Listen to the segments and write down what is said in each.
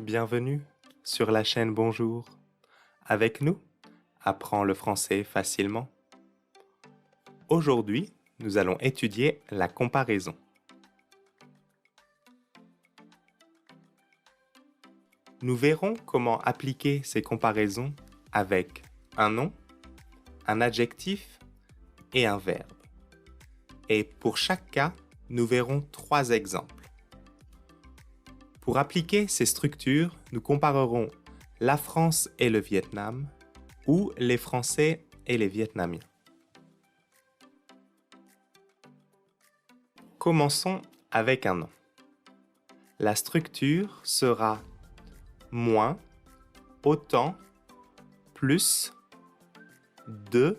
Bienvenue sur la chaîne Bonjour. Avec nous, apprends le français facilement. Aujourd'hui, nous allons étudier la comparaison. Nous verrons comment appliquer ces comparaisons avec un nom, un adjectif et un verbe. Et pour chaque cas, nous verrons 3 exemples. Pour appliquer ces structures, nous comparerons la France et le Vietnam ou les Français et les Vietnamiens. Commençons avec un nom. La structure sera moins, autant, plus, de,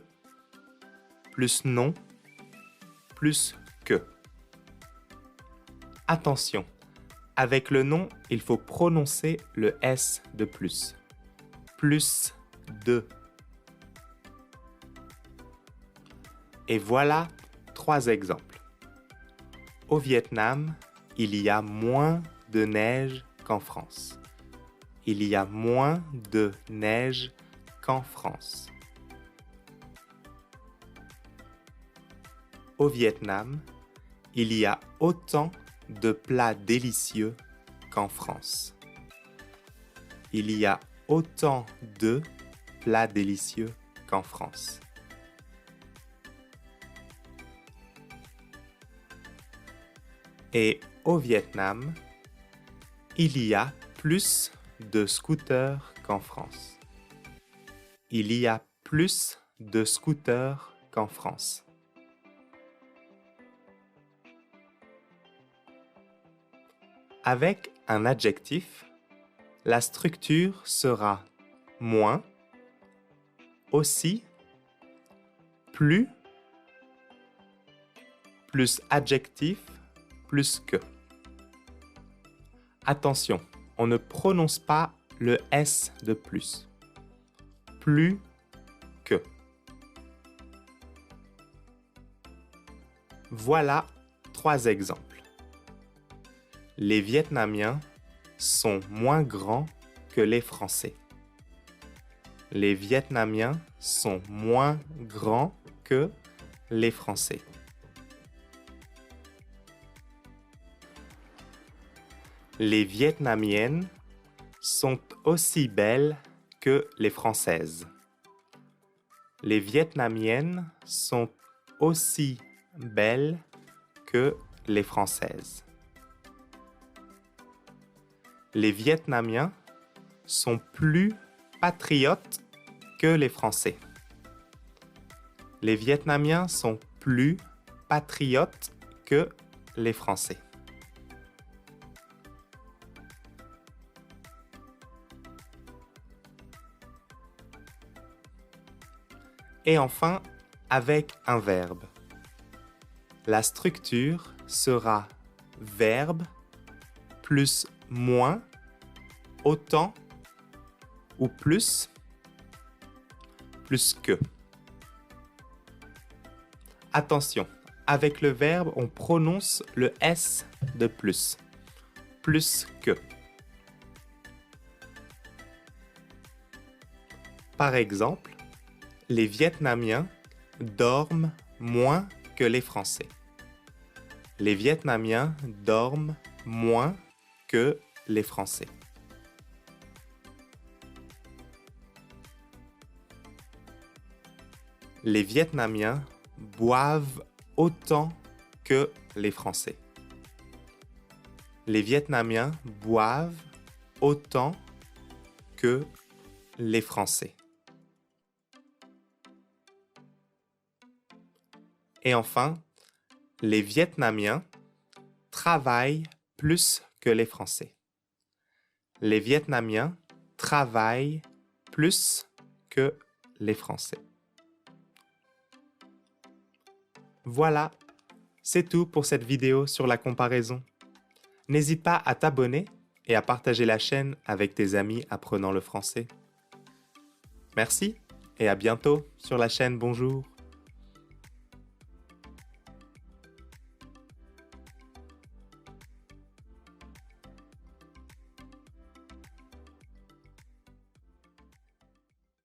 plus non, plus que. Attention, avec le nom, il faut prononcer le S de plus. Plus de. Et voilà 3 exemples. Au Vietnam, il y a moins de neige qu'en France. Il y a moins de neige qu'en France. Au Vietnam, il y a autant de plats délicieux qu'en France. Il y a autant de plats délicieux qu'en France. Et au Vietnam, il y a plus de scooters qu'en France. Il y a plus de scooters qu'en France. Avec un adjectif, la structure sera moins, aussi, plus adjectif, plus que. Attention, on ne prononce pas le S de plus. Plus que. Voilà 3 exemples. Les Vietnamiens sont moins grands que les Français. Les Vietnamiens sont moins grands que les Français. Les Vietnamiennes sont aussi belles que les Françaises. Les Vietnamiennes sont aussi belles que les Françaises. Les Vietnamiens sont plus patriotes que les Français. Les Vietnamiens sont plus patriotes que les Français. Et enfin, avec un verbe. La structure sera verbe plus moins, autant ou plus que. Attention, avec le verbe, on prononce le S de plus. Plus que. Par exemple, les Vietnamiens dorment moins que les Français. Les Vietnamiens dorment moins que les Français. Les Vietnamiens boivent autant que les Français. Les Vietnamiens boivent autant que les Français. Et enfin, les Vietnamiens travaillent plus que les Français. Les Vietnamiens travaillent plus que les Français. Voilà, c'est tout pour cette vidéo sur la comparaison. N'hésite pas à t'abonner et à partager la chaîne avec tes amis apprenant le français. Merci et à bientôt sur la chaîne Bonjour.